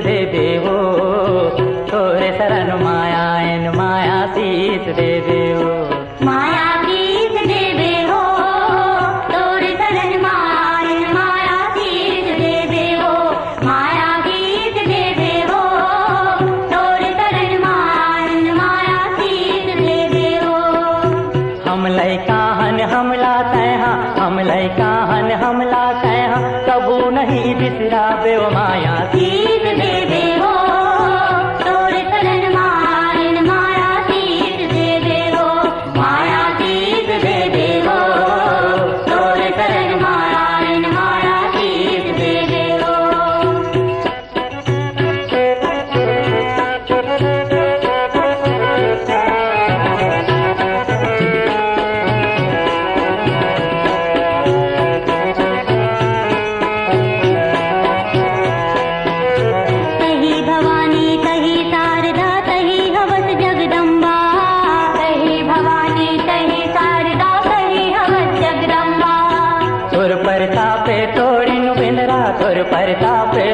दे देवो, तोरे शरण माया इन माया शीस दे देवो। माया शीस दे देवो, तोरे शरण माया इन माया शीस दे देवो। माया शीस दे देवो, तोरे शरण माया इन माया शीस दे देवो। हम लैका हन हमला तैहा, हम लैका हन हमला तैहा, कबू नहीं बिसरावे ओ माया शीस दे देवो, तोरे शरण माया इन माया शीस दे देवो। माया शीस दे देवो, तोरे शरण माया इन माया शीस दे देवो। तही भवानी तही शारदा तही हवस जगदम्बा। तही भवानी तही शारदा तही हवस जगदम्बा। तुर परतापे तोड़िनु बिंदरा, तुर परतापे